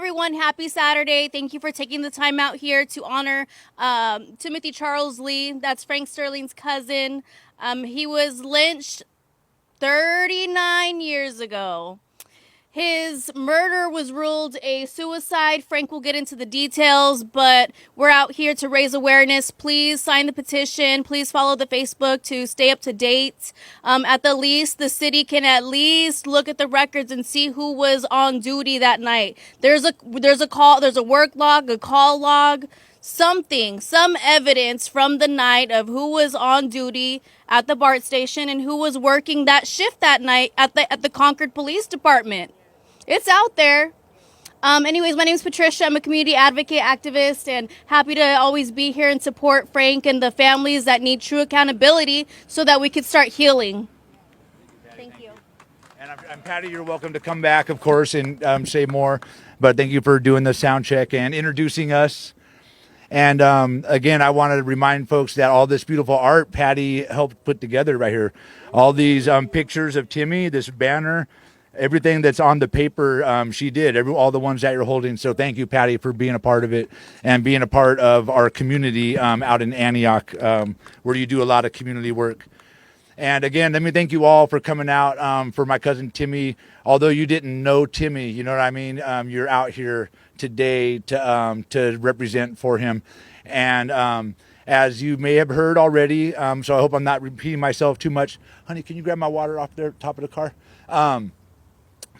everyone. Happy Saturday. Thank you for taking the time out here to honor Timothy Charles Lee. That's Frank Sterling's cousin. He was lynched 39 years ago. His murder was ruled a suicide. Frank will get into the details, but we're out here to raise awareness. Please sign the petition. Please follow the Facebook to stay up to date. At the least, the city can at least look at the records and see who was on duty that night. There's a call, there's a work log, a call log, some evidence from the night of who was on duty at the BART station and who was working that shift that night at the Concord Police Department. It's out there. Anyways, my name is Patricia. I'm a community advocate, activist, and happy to always be here and support Frank and the families that need true accountability so that we can start healing. Thank you. And I'm Patty. You're welcome to come back, of course, and say more. But thank you for doing the sound check and introducing us. And again, I wanted to remind folks that all this beautiful art Patty helped put together right here. All these pictures of Timmy, this banner, everything that's on the paper, she did, all the ones that you're holding. So thank you, Patty, for being a part of it and being a part of our community out in Antioch, where you do a lot of community work. And again, let me thank you all for coming out for my cousin Timmy. Although you didn't know Timmy, you know what I mean? You're out here today to represent for him. And as you may have heard already, so I hope I'm not repeating myself too much. Honey, can you grab my water off there, top of the car?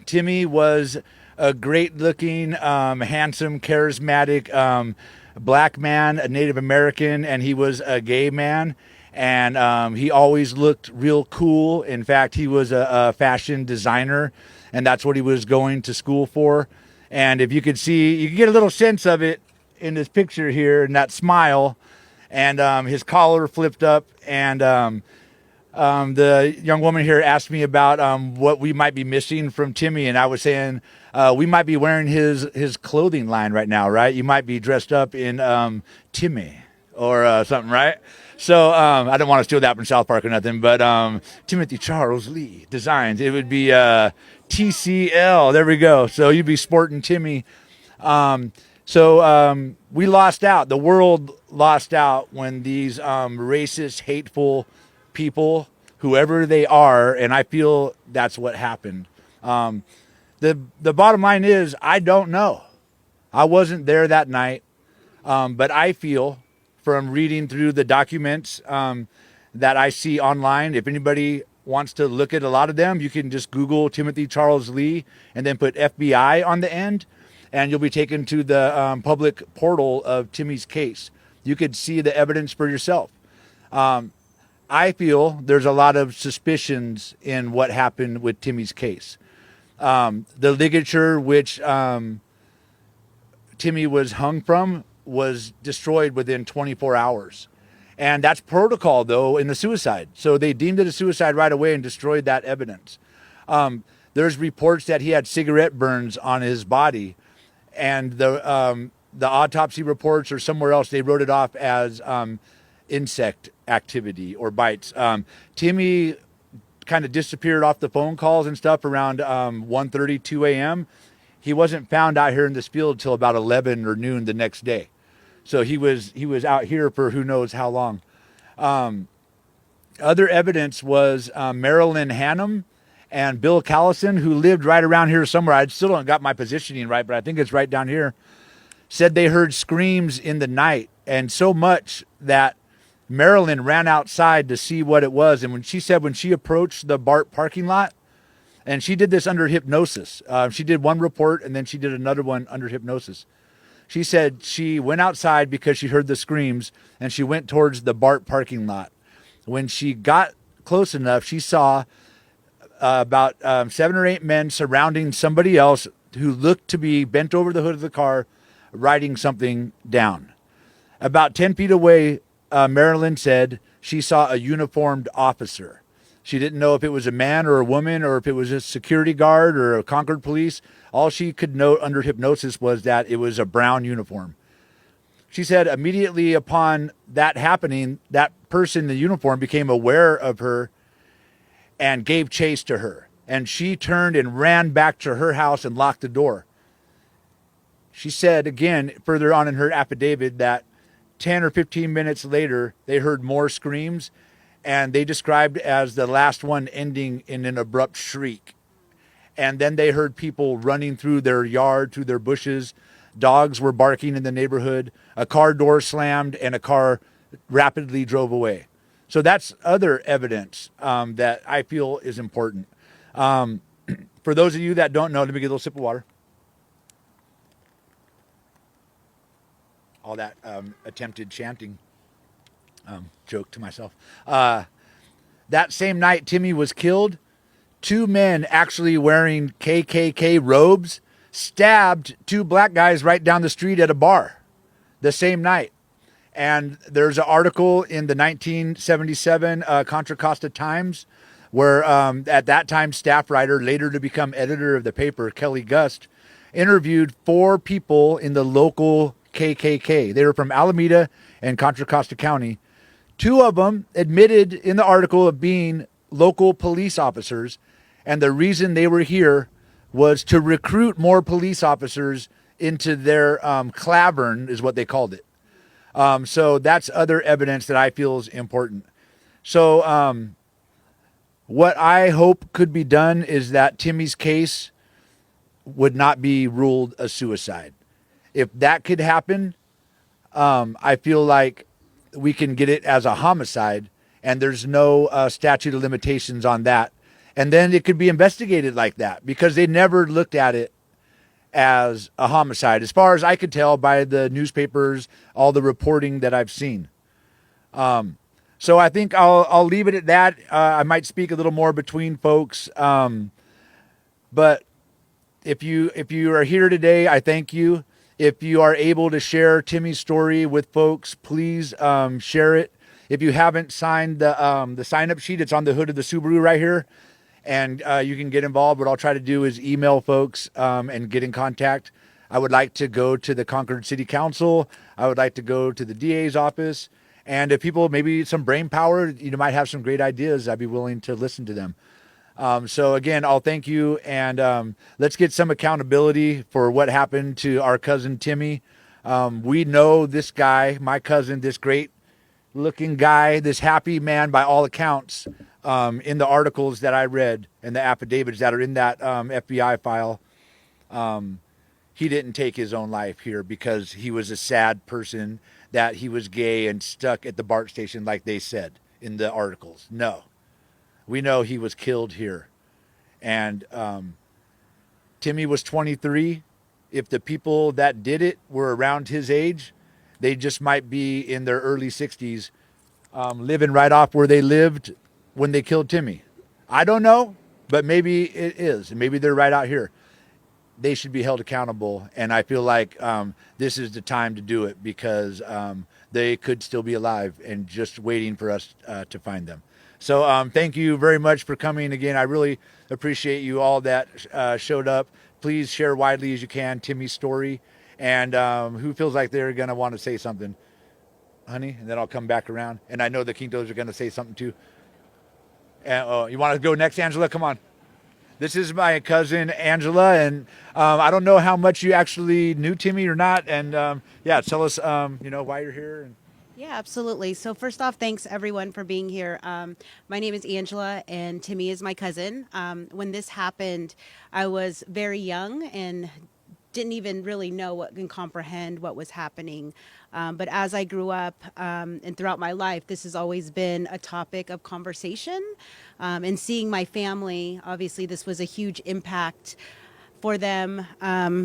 Timmy was a great-looking, handsome, charismatic black man, a Native American, and he was a gay man. And he always looked real cool. In fact, he was a fashion designer, and that's what he was going to school for. And if you could see, you could get a little sense of it in this picture here, and that smile, and his collar flipped up, and the young woman here asked me about what we might be missing from Timmy, and I was saying we might be wearing his clothing line right now, right? You might be dressed up in Timmy or something, right? So I don't want to steal that from South Park or nothing, but Timothy Charles Lee Designs. It would be TCL. There we go. So you'd be sporting Timmy. So we lost out. The world lost out when these racist, hateful people, whoever they are, and I feel that's what happened. The bottom line is, I don't know. I wasn't there that night, but I feel from reading through the documents that I see online, if anybody wants to look at a lot of them, you can just Google Timothy Charles Lee and then put FBI on the end, and you'll be taken to the public portal of Timmy's case. You could see the evidence for yourself. I feel there's a lot of suspicions in what happened with Timmy's case. The ligature which Timmy was hung from was destroyed within 24 hours. And that's protocol, though, in the suicide. So they deemed it a suicide right away and destroyed that evidence. There's reports that he had cigarette burns on his body. And the autopsy reports or somewhere else, they wrote it off as insect activity or bites. Timmy kind of disappeared off the phone calls and stuff around 1:30, 2 a.m. He wasn't found out here in this field till about 11 or noon the next day. So he was out here for who knows how long. Other evidence was Marilyn Hannum and Bill Callison, who lived right around here somewhere. I still don't got my positioning right, but I think it's right down here. Said they heard screams in the night, and so much that Marilyn ran outside to see what it was. And when she approached the BART parking lot, and she did this under hypnosis. She did one report and then she did another one under hypnosis. She said she went outside because she heard the screams, and she went towards the BART parking lot. When she got close enough, she saw about 7 or 8 men surrounding somebody else who looked to be bent over the hood of the car, writing something down. About 10 feet away, Marilyn said she saw a uniformed officer. She didn't know if it was a man or a woman or if it was a security guard or a Concord police. All she could note under hypnosis was that it was a brown uniform. She said immediately upon that happening, that person in the uniform became aware of her and gave chase to her. And she turned and ran back to her house and locked the door. She said again further on in her affidavit that 10 or 15 minutes later, they heard more screams, and they described as the last one ending in an abrupt shriek. And then they heard people running through their yard, through their bushes. Dogs were barking in the neighborhood. A car door slammed, and a car rapidly drove away. So that's other evidence that I feel is important. For those of you that don't know, let me get a little sip of water. All that attempted chanting joke to myself. That same night Timmy was killed, 2 men actually wearing KKK robes stabbed 2 black guys right down the street at a bar the same night. And there's an article in the 1977 Contra Costa Times where at that time staff writer, later to become editor of the paper, Kelly Gust, interviewed 4 people in the local KKK. They were from Alameda and Contra Costa County. 2 of them admitted in the article of being local police officers, and the reason they were here was to recruit more police officers into their clavern, is what they called it. So that's other evidence that I feel is important. So what I hope could be done is that Timmy's case would not be ruled a suicide. If that could happen, I feel like we can get it as a homicide, and there's no statute of limitations on that. And then it could be investigated like that, because they never looked at it as a homicide, as far as I could tell by the newspapers, all the reporting that I've seen. So I think I'll leave it at that. I might speak a little more between folks, but if you are here today, I thank you. If you are able to share Timmy's story with folks, please share it. If you haven't signed the sign-up sheet, it's on the hood of the Subaru right here, and you can get involved. What I'll try to do is email folks and get in contact. I would like to go to the Concord City Council. I would like to go to the DA's office. And if people, maybe some brain power, you might have some great ideas, I'd be willing to listen to them. So again, I'll thank you, and let's get some accountability for what happened to our cousin Timmy. We know this guy, my cousin, this great looking guy, this happy man by all accounts, in the articles that I read and the affidavits that are in that FBI file. He didn't take his own life here because he was a sad person, that he was gay and stuck at the BART station like they said in the articles. No. We know he was killed here. And Timmy was 23. If the people that did it were around his age, they just might be in their early 60s, living right off where they lived when they killed Timmy. I don't know, but maybe it is. Maybe they're right out here. They should be held accountable. And I feel like this is the time to do it, because they could still be alive and just waiting for us to find them. So thank you very much for coming again. I really appreciate you all that showed up. Please share widely as you can Timmy's story. And who feels like they're going to want to say something? Honey? And then I'll come back around. And I know the Quintos are going to say something too. And, you want to go next, Angela? Come on. This is my cousin, Angela. And I don't know how much you actually knew Timmy or not. And yeah, tell us, why you're here. And yeah, absolutely. So first off, thanks everyone for being here. My name is Angela, and Timmy is my cousin. When this happened, I was very young and didn't even really know and comprehend what was happening. But as I grew up and throughout my life, this has always been a topic of conversation. And seeing my family, obviously this was a huge impact for them.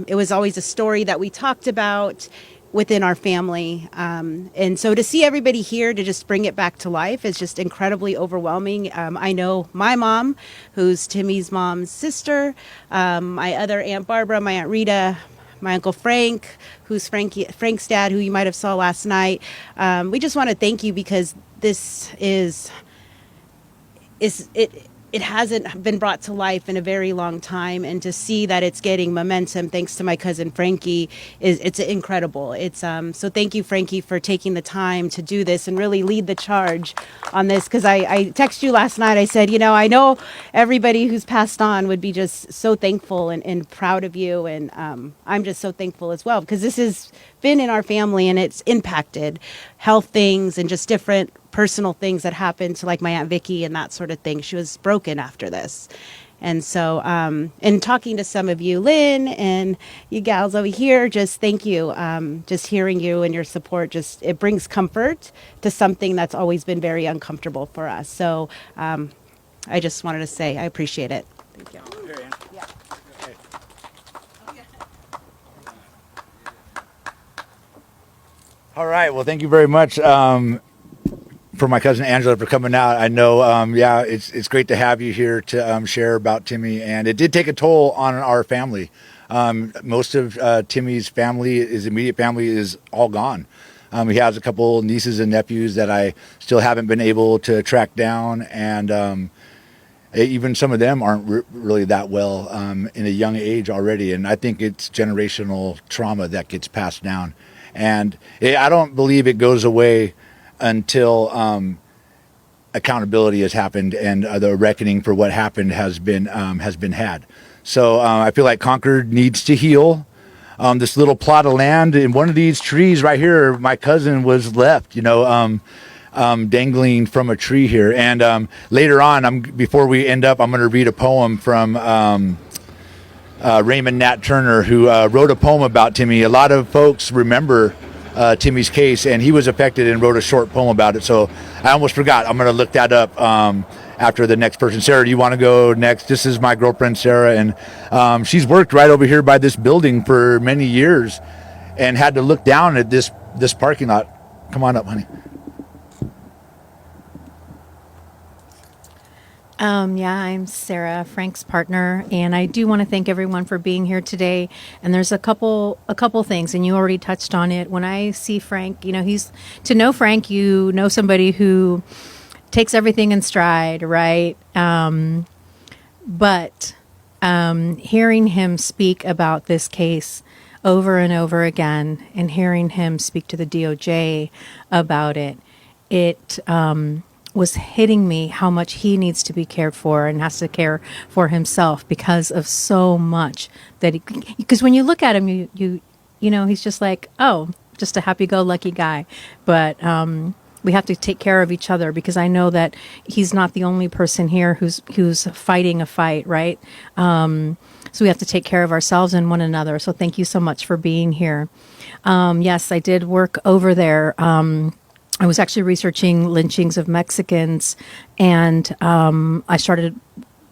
It was always a story that we talked about within our family. And so to see everybody here to just bring it back to life is just incredibly overwhelming. I know my mom, who's Timmy's mom's sister, my other Aunt Barbara, my Aunt Rita, my Uncle Frank, who's Frank's dad, who you might have saw last night. We just want to thank you, because this it hasn't been brought to life in a very long time, and to see that it's getting momentum thanks to my cousin Frankie it's incredible. It's so thank you, Frankie, for taking the time to do this and really lead the charge on this, because I texted you last night. I said, I know everybody who's passed on would be just so thankful and proud of you, and I'm just so thankful as well, because this has been in our family and it's impacted health things and just different personal things that happened to, like, my Aunt Vicky and that sort of thing. She was broken after this. And so, and talking to some of you, Lynn, and you gals over here, just thank you. Just hearing you and your support, it brings comfort to something that's always been very uncomfortable for us. So I just wanted to say I appreciate it. Thank you. Yeah. All right. Well, thank you very much for my cousin Angela for coming out. I know, it's great to have you here to share about Timmy, and it did take a toll on our family. Most of Timmy's family, his immediate family, is all gone. He has a couple nieces and nephews that I still haven't been able to track down, and even some of them aren't really that well in a young age already. And I think it's generational trauma that gets passed down, and I don't believe it goes away until accountability has happened and the reckoning for what happened has been had. So I feel like Concord needs to heal. This little plot of land in one of these trees right here, my cousin was left, dangling from a tree here. And later on, before we end up, I'm going to read a poem from Raymond Nat Turner, who wrote a poem about Timmy. A lot of folks remember Timmy's case, and he was affected and wrote a short poem about it. So I almost forgot. I'm going to look that up after the next person. Sarah, do you want to go next? This is my girlfriend, Sarah, and she's worked right over here by this building for many years and had to look down at this parking lot. Come on up, honey. I'm Sarah, Frank's partner, and I do want to thank everyone for being here today. And there's a couple things, and you already touched on it. When I see Frank, to know Frank, you know somebody who takes everything in stride, right? But hearing him speak about this case over and over again, and hearing him speak to the DOJ about it, was hitting me how much he needs to be cared for and has to care for himself because of so much because when you look at him, you he's just like, oh, just a happy-go-lucky guy. But we have to take care of each other, because I know that he's not the only person here who's fighting a fight, right? So we have to take care of ourselves and one another. So thank you so much for being here. Yes, I did work over there. I was actually researching lynchings of Mexicans, and I started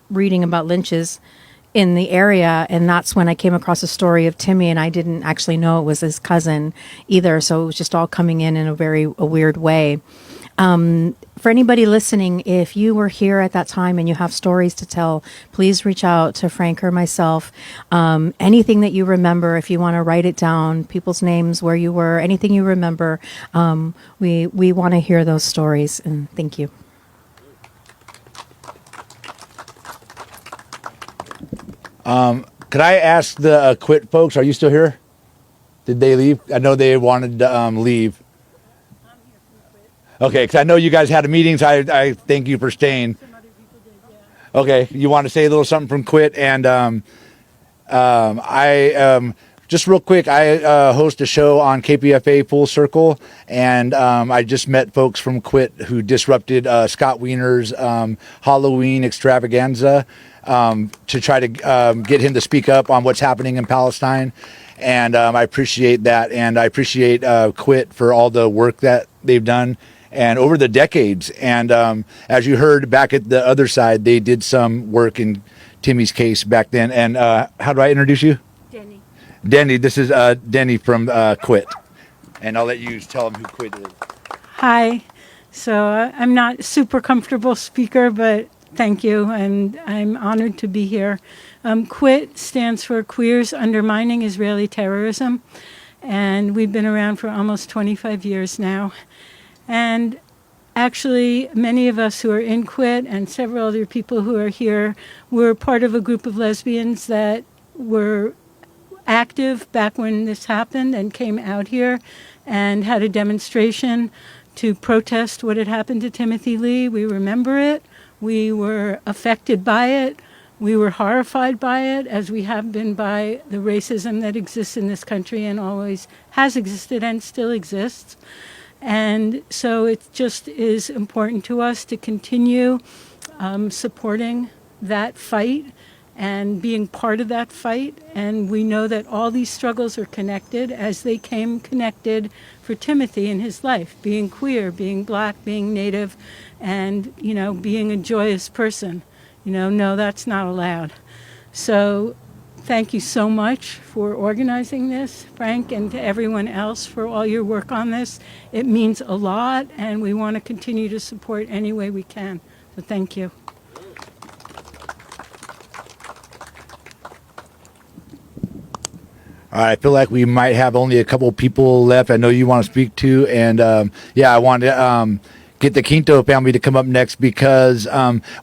reading about lynches in the area, and that's when I came across a story of Timmy, and I didn't actually know it was his cousin either, so it was just all coming in a weird way. For anybody listening, if you were here at that time and you have stories to tell, please reach out to Frank or myself. Anything that you remember, if you want to write it down, people's names, where you were, anything you remember, we want to hear those stories, and thank you. Could I ask the quit folks, are you still here? Did they leave? I know they wanted to leave. Okay, because I know you guys had a meeting, so I thank you for staying. Some other people did, yeah. Okay, you want to say a little something from Quit? And I just real quick, I host a show on KPFA Full Circle, and I just met folks from Quit who disrupted Scott Wiener's Halloween extravaganza to try to get him to speak up on what's happening in Palestine. And I appreciate that, and I appreciate Quit for all the work that they've done and over the decades. And as you heard back at the other side, they did some work in Timmy's case back then. And how do I introduce you? Denny. This is Denny from Quit. And I'll let you tell them who Quit is. Hi. So I'm not super comfortable speaker, but thank you. And I'm honored to be here. Quit stands for Queers Undermining Israeli Terrorism. And we've been around for almost 25 years now. And actually, many of us who are in Quit and several other people who are here were part of a group of lesbians that were active back when this happened and came out here and had a demonstration to protest what had happened to Timothy Lee. We remember it. We were affected by it. We were horrified by it, as we have been by the racism that exists in this country and always has existed and still exists. And so it just is important to us to continue supporting that fight and being part of that fight. And we know that all these struggles are connected, as they came connected for Timothy in his life, being queer, being black, being Native, and, being a joyous person. No, that's not allowed. So thank you so much for organizing this, Frank, and to everyone else for all your work on this. It means a lot, and we want to continue to support any way we can. So thank you. I feel like we might have only a couple people left. I know you want to speak to, and I want to get the Quinto family to come up next, because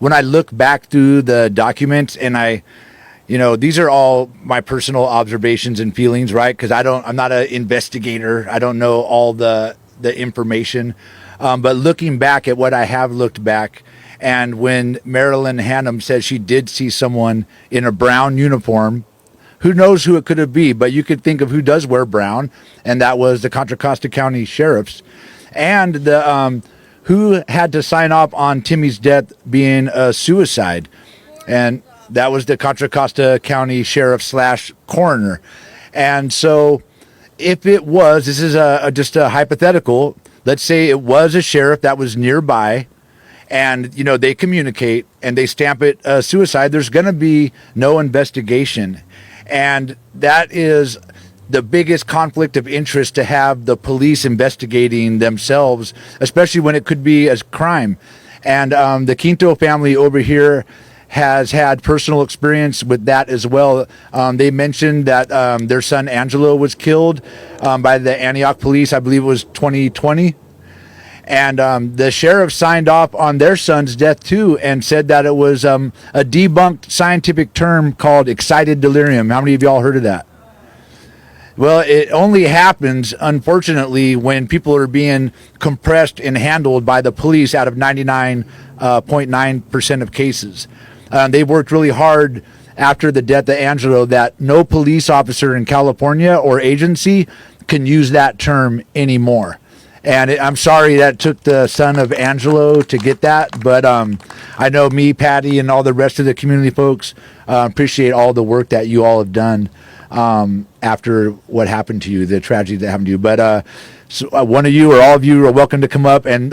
when I look back through the documents, and these are all my personal observations and feelings, right? Because I'm not an investigator. I don't know all the information, but looking back at what I have looked back, and when Marilyn Hannum said she did see someone in a brown uniform. Who knows who it could have been, but you could think of who does wear brown, and that was the Contra Costa County sheriffs, and the who had to sign off on Timmy's death being a suicide, and that was the Contra Costa County sheriff / coroner. And so, if it was, this is just a hypothetical. Let's say it was a sheriff that was nearby, and they communicate and they stamp it a suicide. There's going to be no investigation. And that is the biggest conflict of interest, to have the police investigating themselves, especially when it could be a crime. And the Quinto family over here has had personal experience with that as well. They mentioned that their son Angelo was killed by the Antioch police, I believe it was 2020. And the sheriff signed off on their son's death too, and said that it was a debunked scientific term called excited delirium. How many of y'all heard of that? Well, it only happens, unfortunately, when people are being compressed and handled by the police out of 99.9% of cases. They worked really hard after the death of Angelo that no police officer in California or agency can use that term anymore. And I'm sorry that took the son of Angelo to get that, but I know me, Patty, and all the rest of the community folks appreciate all the work that you all have done after what happened to you, the tragedy that happened to you. But one of you or all of you are welcome to come up, and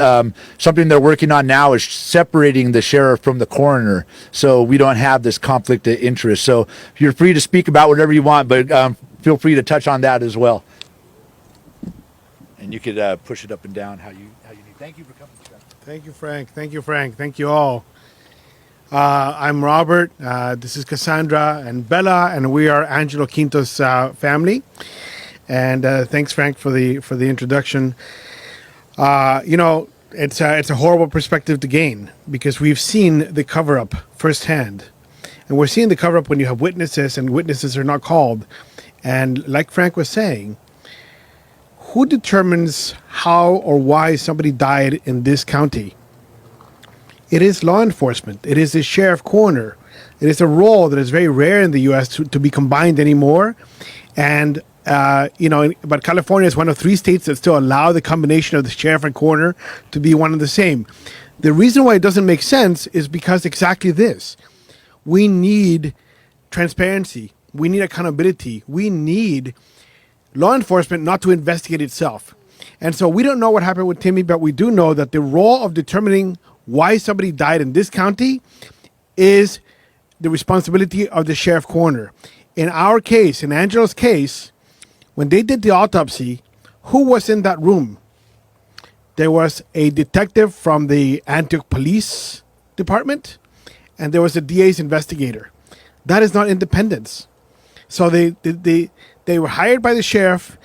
something they're working on now is separating the sheriff from the coroner, so we don't have this conflict of interest. So you're free to speak about whatever you want, but feel free to touch on that as well. And you could push it up and down how you need. Thank you for coming. Thank you, Frank. Thank you, Frank. Thank you all. I'm Robert. This is Cassandra and Bella, and we are Angelo Quinto's family. And thanks, Frank, for the introduction. It's a horrible perspective to gain, because we've seen the cover-up firsthand. And we're seeing the cover-up when you have witnesses, and witnesses are not called. And like Frank was saying, who determines how or why somebody died in this county? It is law enforcement. It is the sheriff coroner. It is a role that is very rare in the U.S. to be combined anymore. And, but California is one of 3 states that still allow the combination of the sheriff and coroner to be one and the same. The reason why it doesn't make sense is because exactly this. We need transparency. We need accountability. We need law enforcement not to investigate itself. And so we don't know what happened with Timmy, but we do know that the role of determining why somebody died in this county is the responsibility of the sheriff coroner. In our case, in Angelo's case, when they did the autopsy, who was in that room? There was a detective from the Antioch Police Department, and there was a DA's investigator. That is not independence. So they were hired by the sheriff.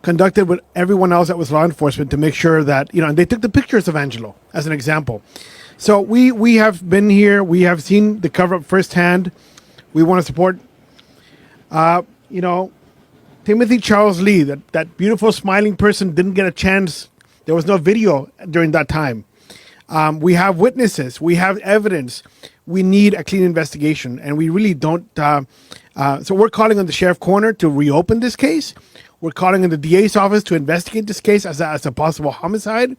conducted with everyone else that was law enforcement to make sure that, and they took the pictures of Angelo as an example. So we have been here. We have seen the cover-up firsthand. We want to support, Timothy Charles Lee, that beautiful smiling person didn't get a chance. There was no video during that time. We have witnesses. We have evidence. We need a clean investigation, and we really don't. So we're calling on the sheriff coroner to reopen this case. We're calling on the DA's office to investigate this case as a possible homicide.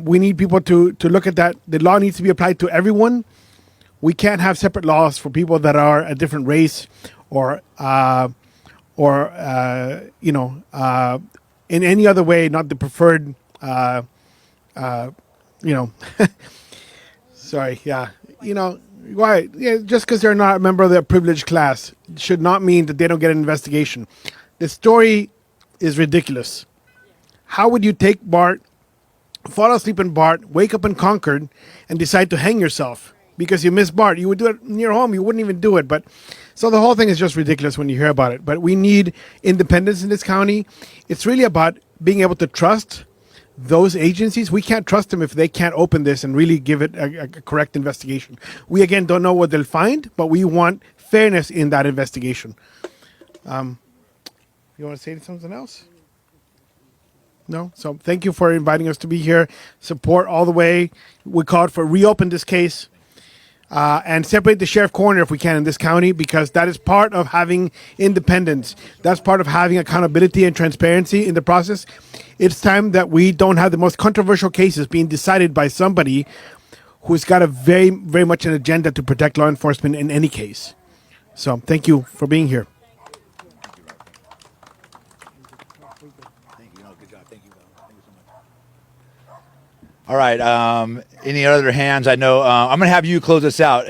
We need people to look at that. The law needs to be applied to everyone. We can't have separate laws for people that are a different race or in any other way, not the preferred. Sorry, yeah. Why? Yeah, just because they're not a member of the privileged class should not mean that they don't get an investigation. The story is ridiculous. How would you take Bart, fall asleep in Bart, wake up in Concord, and decide to hang yourself because you miss Bart? You would do it in your home. You wouldn't even do it. But so the whole thing is just ridiculous when you hear about it. But we need independence in this county. It's really about being able to trust those agencies. We can't trust them if they can't open this and really give it a correct investigation. We, again, don't know what they'll find, but we want fairness in that investigation. You want to say something else? No? So thank you for inviting us to be here. Support all the way. We called for reopen this case and separate the sheriff coroner if we can in this county, because that is part of having independence. That's part of having accountability and transparency in the process. It's time that we don't have the most controversial cases being decided by somebody who's got a very, very much an agenda to protect law enforcement in any case. So thank you for being here. All right. Any other hands? I know I'm going to have you close us out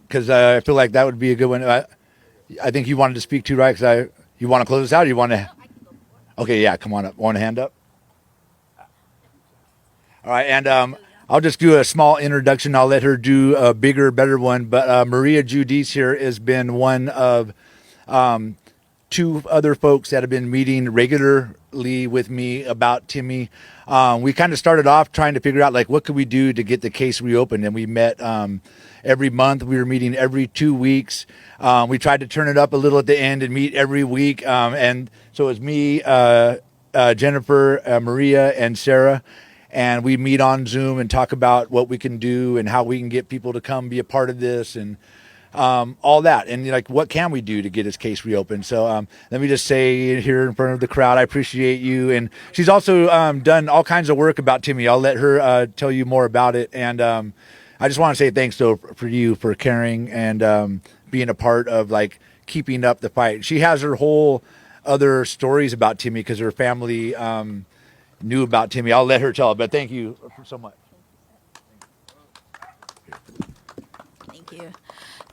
because I feel like that would be a good one. I think you wanted to speak too, right? Because you want to close us out, or you want to? Okay, yeah. Come on up. One hand up. All right, and I'll just do a small introduction. I'll let her do a bigger, better one. But Maria Judice here has been one of two other folks that have been meeting regularly with me about Timmy. We kind of started off trying to figure out what could we do to get the case reopened, and we met every month. We were meeting every 2 weeks. We tried to turn it up a little at the end and meet every week. And so it was me, Jennifer, Maria, and Sarah. And we meet on Zoom and talk about what we can do and how we can get people to come be a part of this and all that. And what can we do to get his case reopened? So let me just say here in front of the crowd, I appreciate you. And she's also done all kinds of work about Timmy. I'll let her tell you more about it. And I just want to say thanks though for you for caring and being a part of keeping up the fight. She has her whole other stories about Timmy because her family knew about Timmy. I'll let her tell it, but thank you so much. Thank you.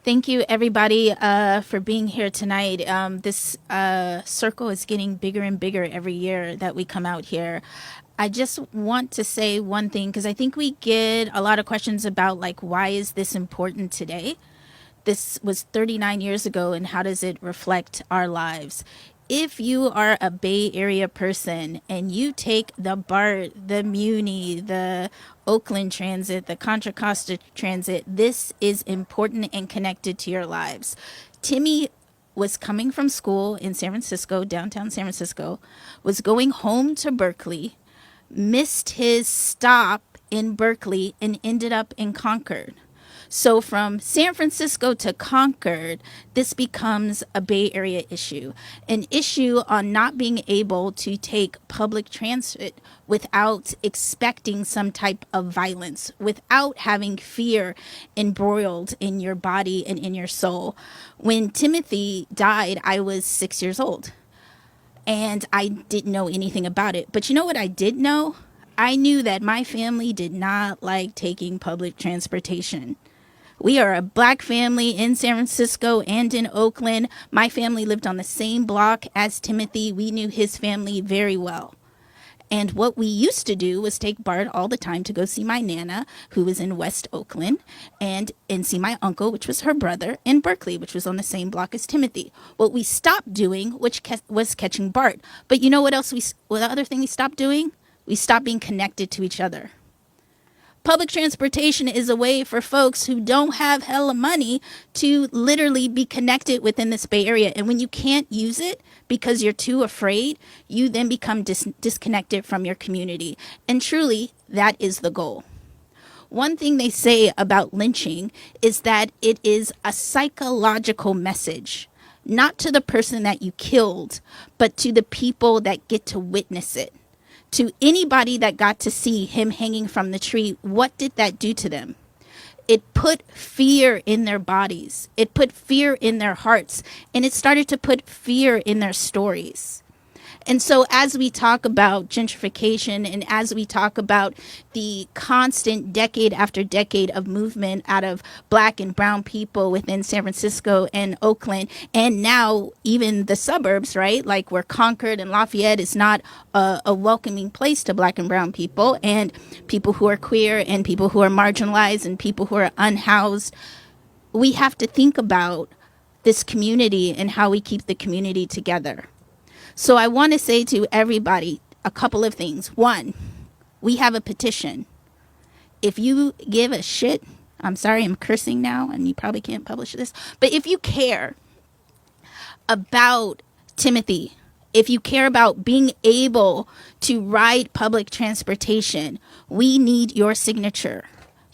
Thank you, everybody, for being here tonight. This circle is getting bigger and bigger every year that we come out here. I just want to say one thing, because I think we get a lot of questions about, why is this important today? This was 39 years ago, and how does it reflect our lives? If you are a Bay Area person and you take the BART, the Muni, the Oakland Transit, the Contra Costa Transit, this is important and connected to your lives. Timmy was coming from school in San Francisco, downtown San Francisco, was going home to Berkeley, missed his stop in Berkeley, and ended up in Concord. So from San Francisco to Concord, this becomes a Bay Area issue, an issue on not being able to take public transit without expecting some type of violence, without having fear embroiled in your body and in your soul. When Timothy died, I was 6 years old, and I didn't know anything about it. But you know what I did know? I knew that my family did not like taking public transportation. We are a Black family in San Francisco and in Oakland. My family lived on the same block as Timothy. We knew his family very well. And what we used to do was take Bart all the time to go see my Nana, who was in West Oakland, and see my uncle, which was her brother, in Berkeley, which was on the same block as Timothy. What we stopped doing, was catching Bart. But you know what else the other thing we stopped doing? We stopped being connected to each other. Public transportation is a way for folks who don't have hella money to literally be connected within this Bay Area. And when you can't use it because you're too afraid, you then become disconnected from your community. And truly, that is the goal. One thing they say about lynching is that it is a psychological message, not to the person that you killed, but to the people that get to witness it. To anybody that got to see him hanging from the tree, what did that do to them? It put fear in their bodies. It put fear in their hearts. And it started to put fear in their stories. And so as we talk about gentrification and as we talk about the constant decade after decade of movement out of Black and brown people within San Francisco and Oakland, and now even the suburbs, right? Like where Concord and Lafayette is not a welcoming place to Black and brown people and people who are queer and people who are marginalized and people who are unhoused. We have to think about this community and how we keep the community together. So I want to say to everybody a couple of things. One, we have a petition. If you give a shit, I'm sorry, I'm cursing now, and you probably can't publish this, but if you care about Timothy, if you care about being able to ride public transportation, we need your signature.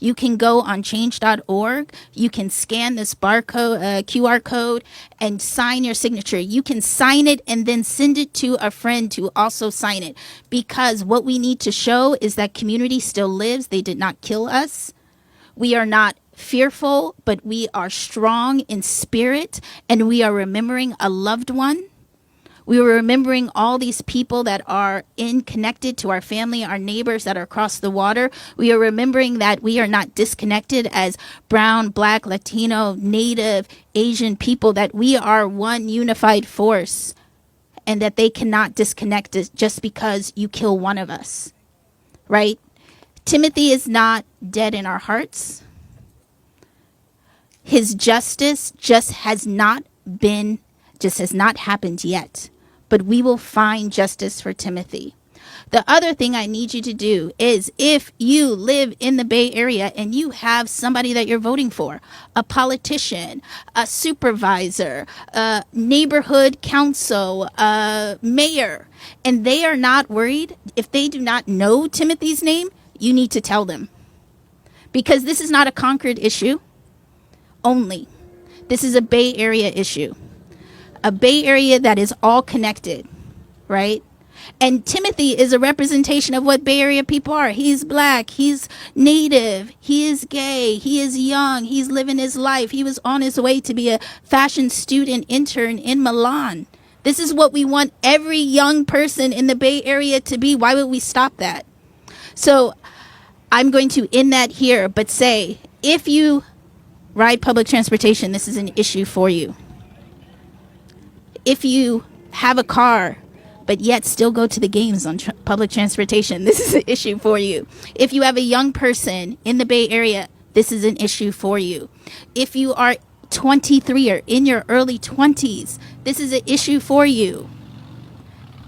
You can go on change.org. You can scan this barcode, QR code, and sign your signature. You can sign it and then send it to a friend to also sign it. Because what we need to show is that community still lives. They did not kill us. We are not fearful, but we are strong in spirit, and we are remembering a loved one. We were remembering all these people that are connected to our family, our neighbors that are across the water. We are remembering that we are not disconnected as brown, Black, Latino, Native, Asian people, that we are one unified force and that they cannot disconnect us just because you kill one of us, right? Timothy is not dead in our hearts. His justice just has not happened yet. But we will find justice for Timothy. The other thing I need you to do is, if you live in the Bay Area and you have somebody that you're voting for, a politician, a supervisor, a neighborhood council, a mayor, and they are not worried, if they do not know Timothy's name, you need to tell them. Because this is not a Concord issue only. This is a Bay Area issue. A Bay Area that is all connected, right? And Timothy is a representation of what Bay Area people are. He's Black, he's Native, he is gay, he is young, he's living his life. He was on his way to be a fashion student intern in Milan. This is what we want every young person in the Bay Area to be. Why would we stop that? So I'm going to end that here, but say, if you ride public transportation, this is an issue for you. If you have a car, but yet still go to the games on public transportation, this is an issue for you. If you have a young person in the Bay Area, this is an issue for you. If you are 23 or in your early 20s, this is an issue for you.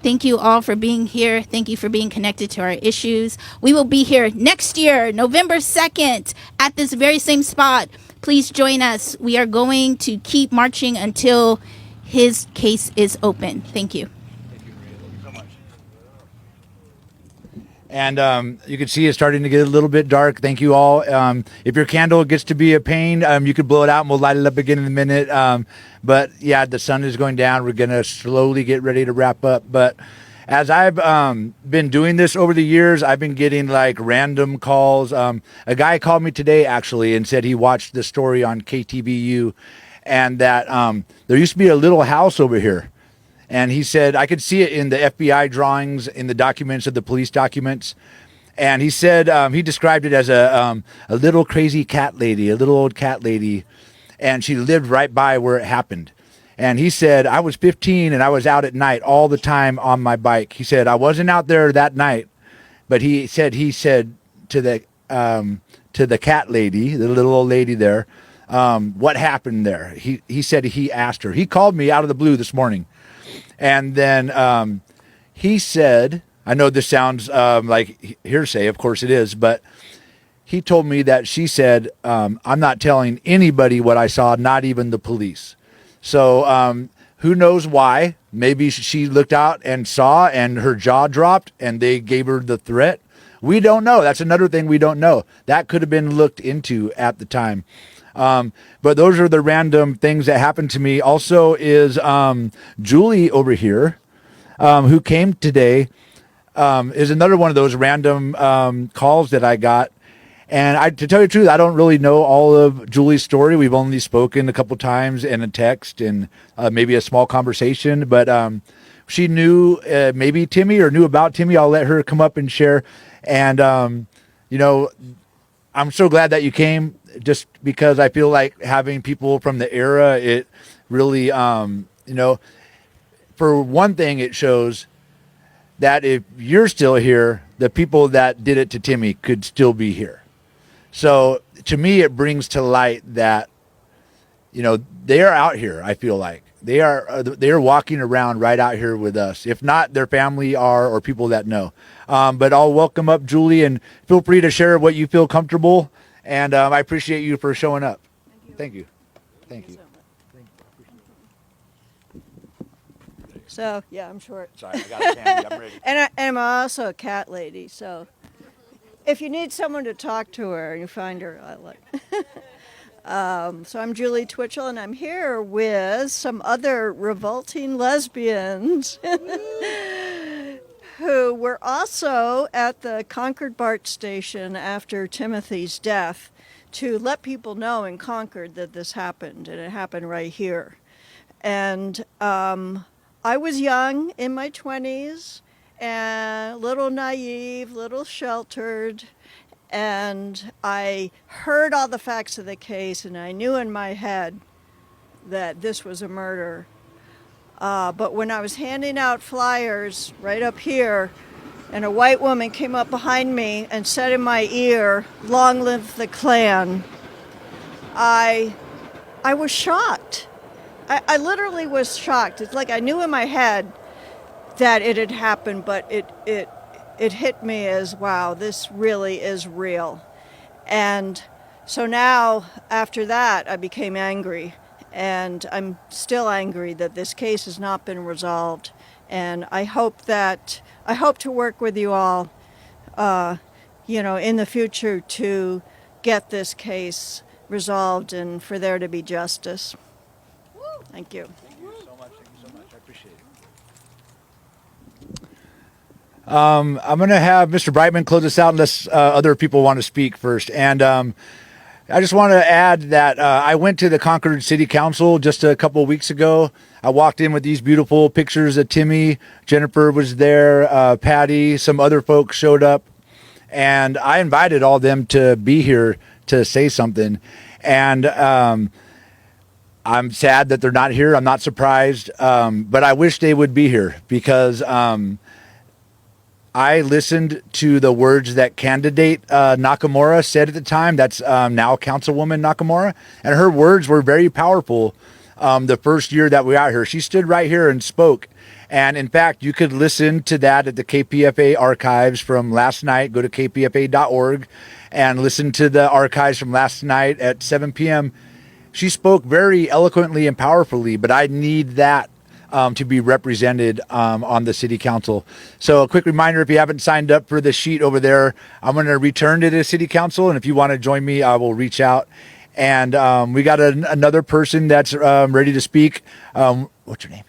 Thank you all for being here. Thank you for being connected to our issues. We will be here next year, November 2nd, at this very same spot. Please join us. We are going to keep marching until his case is open. Thank you. And you can see it's starting to get a little bit dark. Thank you all. If your candle gets to be a pain, you can blow it out and we'll light it up again in a minute. But yeah, the sun is going down. We're going to slowly get ready to wrap up. But as I've been doing this over the years, I've been getting like random calls. A guy called me today actually and said he watched the story on KTVU and that there used to be a little house over here. And he said, I could see it in the FBI drawings, in the documents of the police documents. And he said, he described it as a little crazy cat lady, a little old cat lady. And she lived right by where it happened. And he said, I was 15 and I was out at night all the time on my bike. He said, I wasn't out there that night, but he said to the cat lady, the little old lady there, what happened there? He said he asked her. He called me out of the blue this morning. And then he said, I know this sounds like hearsay, of course it is, but he told me that she said, I'm not telling anybody what I saw, not even the police. So who knows why? Maybe she looked out and saw and her jaw dropped and they gave her the threat. We don't know. That's another thing we don't know. That could have been looked into at the time. But those are the random things that happened to me. Also is Julie over here, who came today, is another one of those random calls that I got. And to tell you the truth, I don't really know all of Julie's story. We've only spoken a couple times in a text and maybe a small conversation. But she knew maybe Timmy or knew about Timmy. I'll let her come up and share. And, you know, I'm so glad that you came, just because I feel like having people from the era, it really, you know, for one thing, it shows that if you're still here, the people that did it to Timmy could still be here. So to me, it brings to light that, you know, they are out here. I feel like they are walking around right out here with us. If not, their family are, or people that know. But I'll welcome up Julie, and feel free to share what you feel comfortable. And I appreciate you for showing up. Thank you. Thank you. So, yeah, I'm short. Sorry, I got a candy. I'm ready. And I'm also a cat lady, so if you need someone to talk to her and you find her, I like. So I'm Julie Twitchell, and I'm here with some other revolting lesbians who were also at the Concord BART station after Timothy's death to let people know in Concord that this happened, and it happened right here. And I was young, in my 20s, and a little naive, little sheltered, and I heard all the facts of the case, and I knew in my head that this was a murder. But when I was handing out flyers right up here, and a white woman came up behind me and said in my ear, "Long live the Klan," I was shocked. I literally was shocked. It's like I knew in my head that it had happened, but it hit me as, wow, this really is real. And so now, after that, I became angry. And I'm still angry that this case has not been resolved. And I hope to work with you all, you know, in the future to get this case resolved and for there to be justice. Thank you. Thank you so much. Thank you so much. I appreciate it. I'm going to have Mr. Brightman close us out unless other people want to speak first. And I just want to add that I went to the Concord City Council just a couple of weeks ago. I walked in with these beautiful pictures of Timmy. Jennifer was there, Patty, some other folks showed up. And I invited all of them to be here to say something. And I'm sad that they're not here. I'm not surprised. But I wish they would be here because I listened to the words that candidate Nakamura said at the time. That's now Councilwoman Nakamura. And her words were very powerful the first year that we were out here. She stood right here and spoke. And in fact, you could listen to that at the KPFA archives from last night. Go to kpfa.org and listen to the archives from last night at 7 p.m. She spoke very eloquently and powerfully, but I need that to be represented on the city council. So a quick reminder, if you haven't signed up for the sheet over there, I'm going to return to the city council. And if you want to join me, I will reach out. And we got another person that's ready to speak. What's your name again?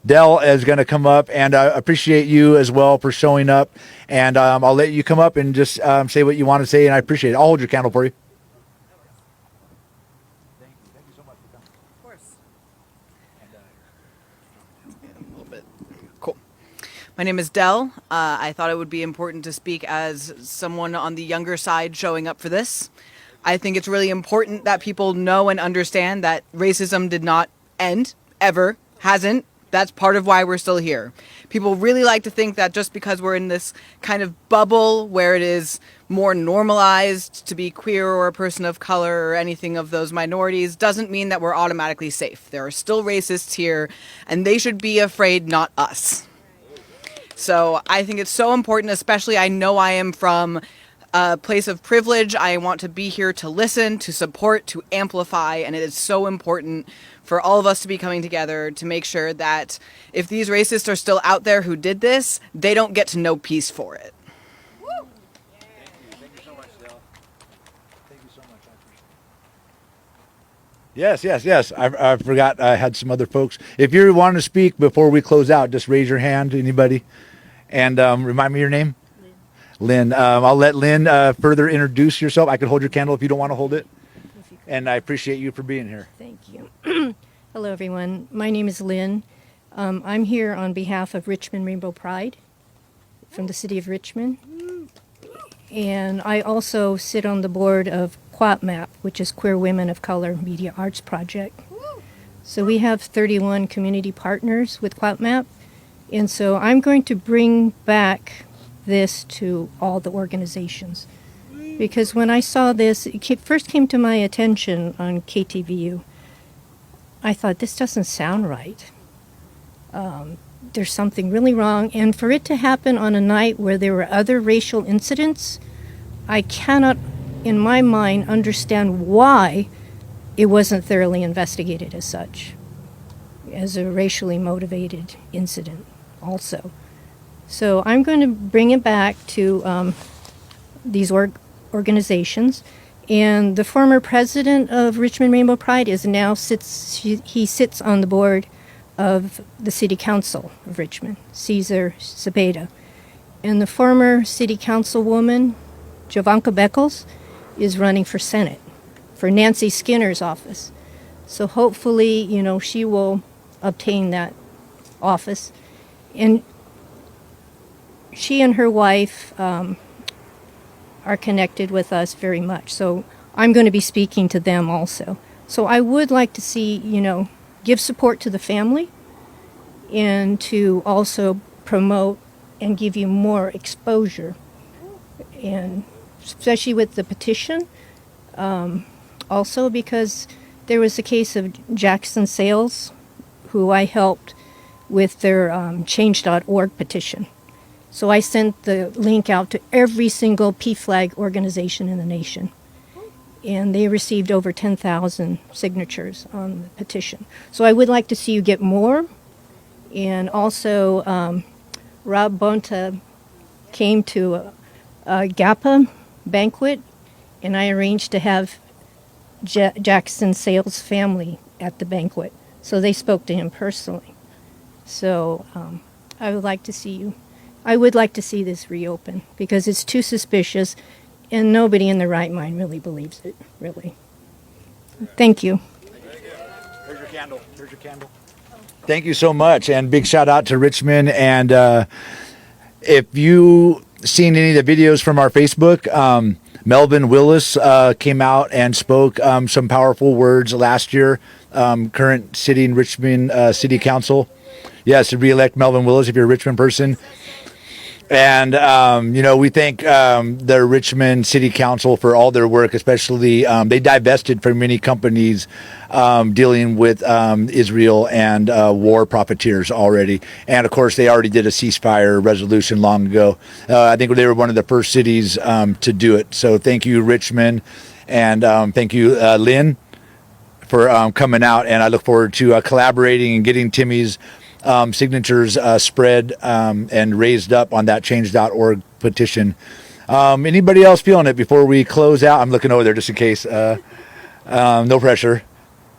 Dell is going to come up, and I appreciate you as well for showing up. And I'll let you come up and just say what you want to say, and I appreciate it. I'll hold your candle for you. My name is Dell. I thought it would be important to speak as someone on the younger side showing up for this. I think it's really important that people know and understand that racism did not end ever, hasn't. That's part of why we're still here. People really like to think that just because we're in this kind of bubble where it is more normalized to be queer or a person of color or anything of those minorities doesn't mean that we're automatically safe. There are still racists here, and they should be afraid, not us. So I think it's so important, especially I know I am from a place of privilege. I want to be here to listen, to support, to amplify, and it is so important for all of us to be coming together to make sure that if these racists are still out there who did this, they don't get to know peace for it. Thank you so much, Dale. Thank you so much. Yes. I forgot I had some other folks. If you want to speak before we close out, just raise your hand, anybody. And remind me your name. Lynn. I'll let Lynn further introduce yourself. I can hold your candle if you don't want to hold it. And I appreciate you for being here. Thank you. Hello, everyone. My name is Lynn. I'm here on behalf of Richmond Rainbow Pride from the city of Richmond. And I also sit on the board of QUAPMAP, which is Queer Women of Color Media Arts Project. So we have 31 community partners with QUAPMAP. And so I'm going to bring back this to all the organizations. Because when I saw this, it first came to my attention on KTVU. I thought, this doesn't sound right. There's something really wrong. And for it to happen on a night where there were other racial incidents, I cannot, in my mind, understand why it wasn't thoroughly investigated as such, as a racially motivated incident also. So I'm going to bring it back to these organizations. And the former president of Richmond Rainbow Pride he sits on the board of the City Council of Richmond, Cesar Cepeda. And the former City Councilwoman, Jovanka Beckles, is running for Senate, for Nancy Skinner's office. So hopefully, she will obtain that office. And she and her wife are connected with us very much. So I'm going to be speaking to them also. So I would like to see, give support to the family and to also promote and give you more exposure. And especially with the petition, also because there was a case of Jackson Sales, who I helped with their change.org petition. So I sent the link out to every single PFLAG organization in the nation. And they received over 10,000 signatures on the petition. So I would like to see you get more. And also, Rob Bonta came to a GAPA banquet, and I arranged to have Jackson Sales' family at the banquet. So they spoke to him personally. So I would like to see this reopen, because it's too suspicious, and nobody in their right mind really believes it, really. Thank you. Here's your candle. Thank you so much, and big shout out to Richmond. And if you seen any of the videos from our Facebook, Melvin Willis came out and spoke some powerful words last year. Current sitting Richmond City Council. Yes, to re-elect Melvin Willis if you're a Richmond person. And, we thank the Richmond City Council for all their work, especially they divested from many companies dealing with Israel and war profiteers already. And, of course, they already did a ceasefire resolution long ago. I think they were one of the first cities to do it. So thank you, Richmond. And thank you, Lynn, for coming out. And I look forward to collaborating and getting Timmy's signatures spread and raised up on that change.org petition. Anybody else feeling it before we close out? I'm looking over there just in case. No pressure.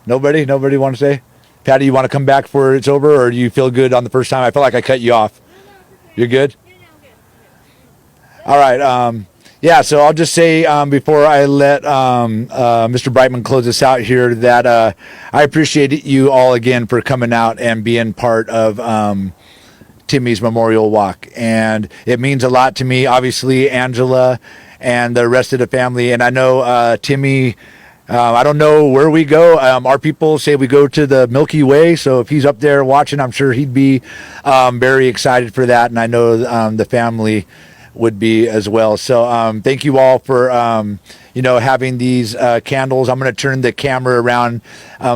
Nobody want to say? Patty, you want to come back before it's over, or do you feel good on the first time? I feel like I cut you off. You're good? All right. Yeah, so I'll just say before I let Mr. Brightman close us out here that I appreciate you all again for coming out and being part of Timmy's Memorial Walk. And it means a lot to me, obviously, Angela and the rest of the family. And I know Timmy I don't know where we go. Our people say we go to the Milky Way. So if he's up there watching, I'm sure he'd be very excited for that. And I know the family would be as well. So thank you all for, having these candles. I'm going to turn the camera around.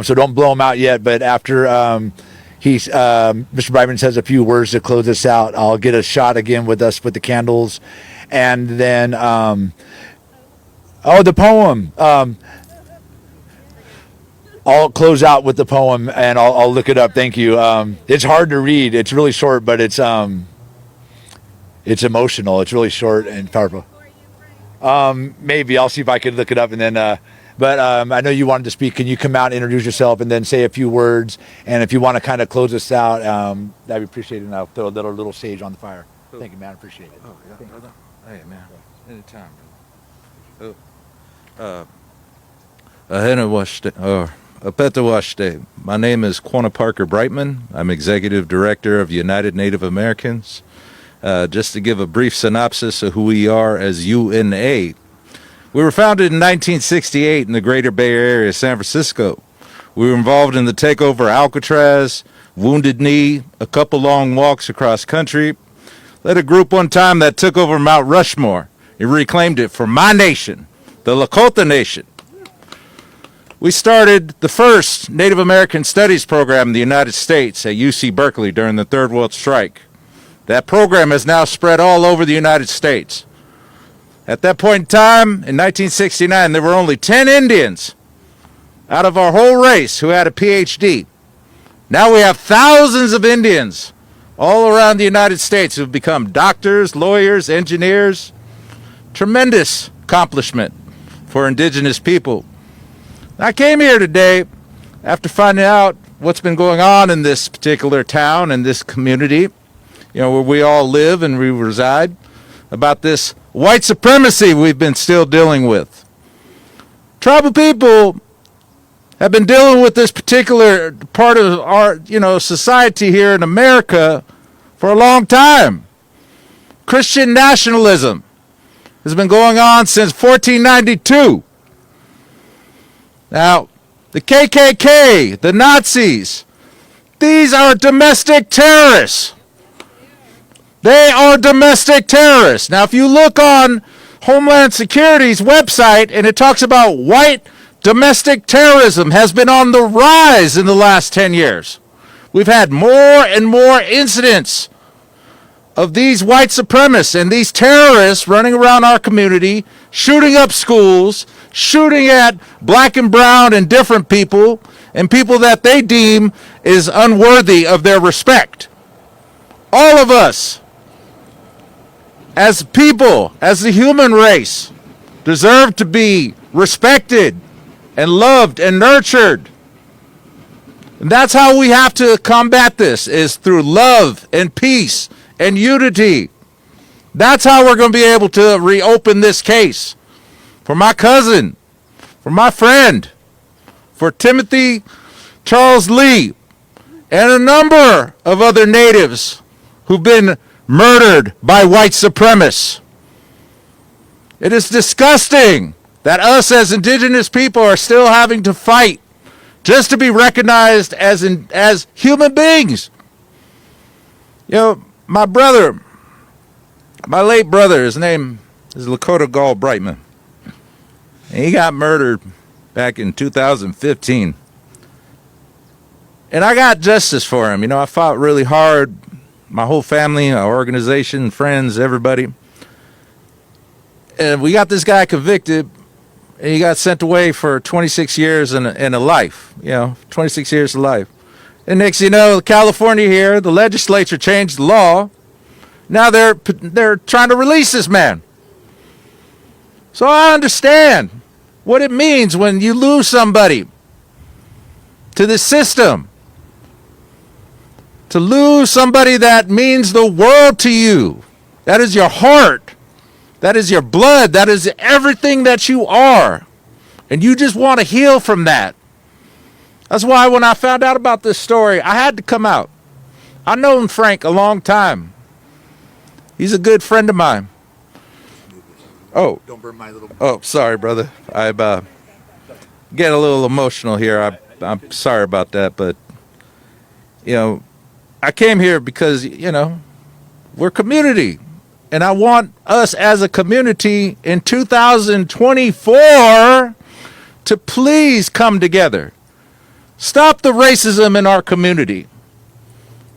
So don't blow them out yet. But after Mr. Brightman says a few words to close us out, I'll get a shot again with us with the candles. And then, the poem. I'll close out with the poem and I'll look it up. Thank you. It's hard to read. It's really short, but it's emotional. It's really short and powerful. Maybe I'll see if I could look it up and then, but I know you wanted to speak. Can you come out and introduce yourself and then say a few words? And if you want to kind of close us out, that'd be appreciated. And I'll throw a little sage on the fire. Thank you, man. I appreciate it. Oh, yeah, brother. Hey, man. Anytime, brother. Apetawashte. My name is Quanah Parker Brightman. I'm Executive Director of United Native Americans. Just to give a brief synopsis of who we are as UNA. We were founded in 1968 in the Greater Bay Area of San Francisco. We were involved in the takeover of Alcatraz, Wounded Knee, a couple long walks across country. Led a group one time that took over Mount Rushmore and reclaimed it for my nation, the Lakota Nation. We started the first Native American Studies program in the United States at UC Berkeley during the Third World Strike. That program has now spread all over the United States. At that point in time, in 1969, there were only 10 Indians out of our whole race who had a PhD. Now we have thousands of Indians all around the United States who have become doctors, lawyers, engineers. Tremendous accomplishment for indigenous people. I came here today after finding out what's been going on in this particular town and this community, where we all live and we reside, about this white supremacy we've been still dealing with. Tribal people have been dealing with this particular part of our, society here in America for a long time. Christian nationalism has been going on since 1492. Now, the KKK, the Nazis, these are domestic terrorists. They are domestic terrorists. Now, if you look on Homeland Security's website and it talks about white domestic terrorism has been on the rise in the last 10 years. We've had more and more incidents of these white supremacists and these terrorists running around our community, shooting up schools, shooting at black and brown and different people, and people that they deem is unworthy of their respect. All of us, as people, as the human race, deserve to be respected and loved and nurtured. And that's how we have to combat this, is through love and peace and unity. That's how we're going to be able to reopen this case. For my cousin, for my friend, for Timothy Charles Lee, and a number of other natives who've been murdered by white supremacists. It is disgusting that us as indigenous people are still having to fight just to be recognized as human beings. My brother, my late brother, his name is Lakota Gall Brightman. And he got murdered back in 2015. And I got justice for him. I fought really hard. My whole family, our organization, friends, everybody. And we got this guy convicted, and he got sent away for 26 years and a life. 26 years of life. And next you know, California here, the legislature changed the law. Now they're trying to release this man. So I understand what it means when you lose somebody to the system. To lose somebody that means the world to you. That is your heart. That is your blood. That is everything that you are. And you just want to heal from that. That's why when I found out about this story, I had to come out. I've known Frank a long time. He's a good friend of mine. Oh. Don't burn my little... Oh, sorry, brother. get a little emotional here. I'm sorry about that, but I came here because we're community, and I want us as a community in 2024 to please come together. Stop the racism in our community.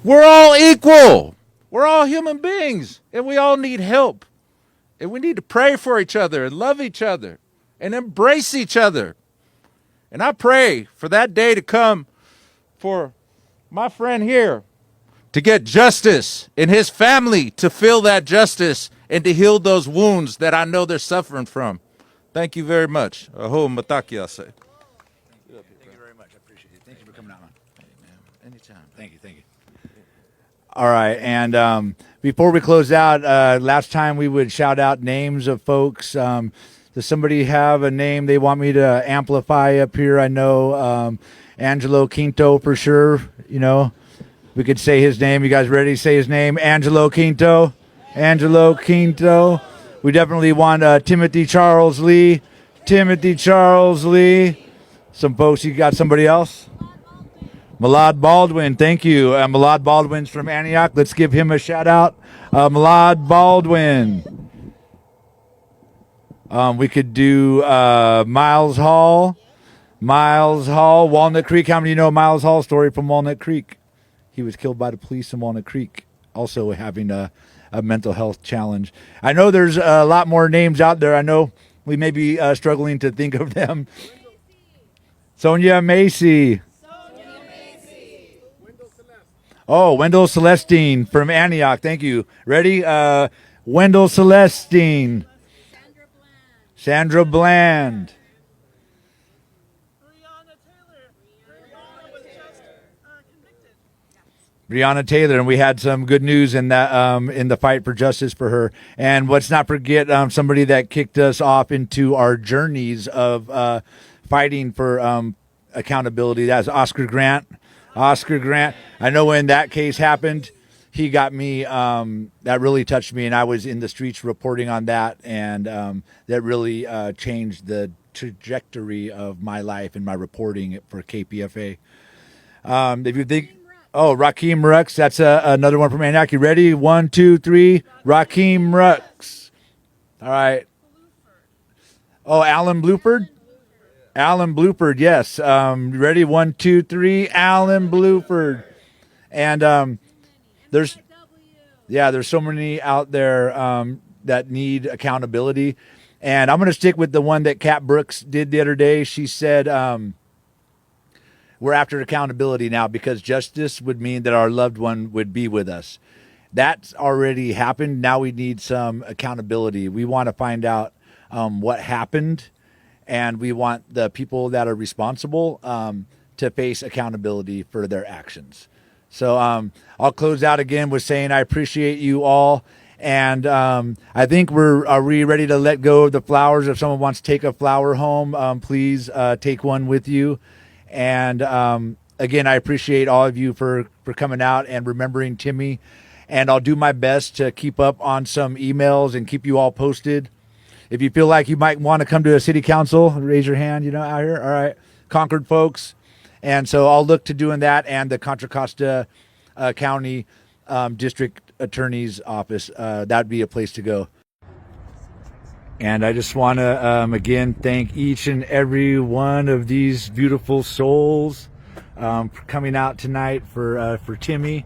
We're all equal. We're all human beings, and we all need help. And we need to pray for each other and love each other and embrace each other. And I pray for that day to come for my friend here to get justice and his family to feel that justice and to heal those wounds that I know they're suffering from. Thank you very much. Aho matakiase. Thank you very much. I appreciate it. Thank you for coming out, man. Hey, man. Anytime. Thank you. All right, and before we close out, last time we would shout out names of folks. Does somebody have a name they want me to amplify up here? I know Angelo Quinto for sure. We could say his name. You guys ready to say his name? Angelo Quinto. Angelo Quinto. We definitely want Timothy Charles Lee. Timothy Charles Lee. Some folks, you got somebody else? Milad Baldwin, thank you. Milad Baldwin's from Antioch. Let's give him a shout out. Milad Baldwin. We could do Miles Hall. Miles Hall, Walnut Creek. How many know Miles Hall? Story from Walnut Creek. He was killed by the police in Walnut Creek, also having a mental health challenge. I know there's a lot more names out there. I know we may be struggling to think of them. Sonia Macy. Oh, Wendell Celestine from Antioch. Thank you. Ready? Wendell Celestine. Sandra Bland. Breonna Taylor, and we had some good news in that in the fight for justice for her. And let's not forget somebody that kicked us off into our journeys of fighting for accountability. That's Oscar Grant. Oscar Grant. I know when that case happened, he got me. That really touched me, and I was in the streets reporting on that, and that really changed the trajectory of my life and my reporting for KPFA. If you think. Oh, Rakeem Rux. That's another one from Antioch. You ready? 1, 2, 3. Rakeem Rux. All right. Oh, Alan Bluford? Alan Bluford, yes. Ready? 1, 2, 3. Alan Bluford. And there's so many out there that need accountability. And I'm going to stick with the one that Kat Brooks did the other day. She said, we're after accountability now because justice would mean that our loved one would be with us. That's already happened. Now we need some accountability. We want to find out what happened, and we want the people that are responsible to face accountability for their actions. So I'll close out again with saying I appreciate you all. And I think are we ready to let go of the flowers? If someone wants to take a flower home, please take one with you. And again, I appreciate all of you for coming out and remembering Timmy. And I'll do my best to keep up on some emails and keep you all posted. If you feel like you might want to come to a city council, raise your hand, out here. All right. Concord folks. And so I'll look to doing that, and the Contra Costa County District Attorney's Office. That'd be a place to go. And I just want to, again, thank each and every one of these beautiful souls for coming out tonight for Timmy.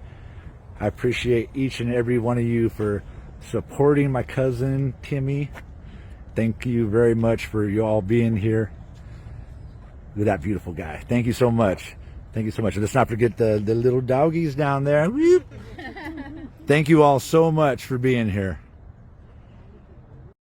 I appreciate each and every one of you for supporting my cousin, Timmy. Thank you very much for you all being here with that beautiful guy. Thank you so much. Thank you so much. Let's not forget the little doggies down there. Thank you all so much for being here.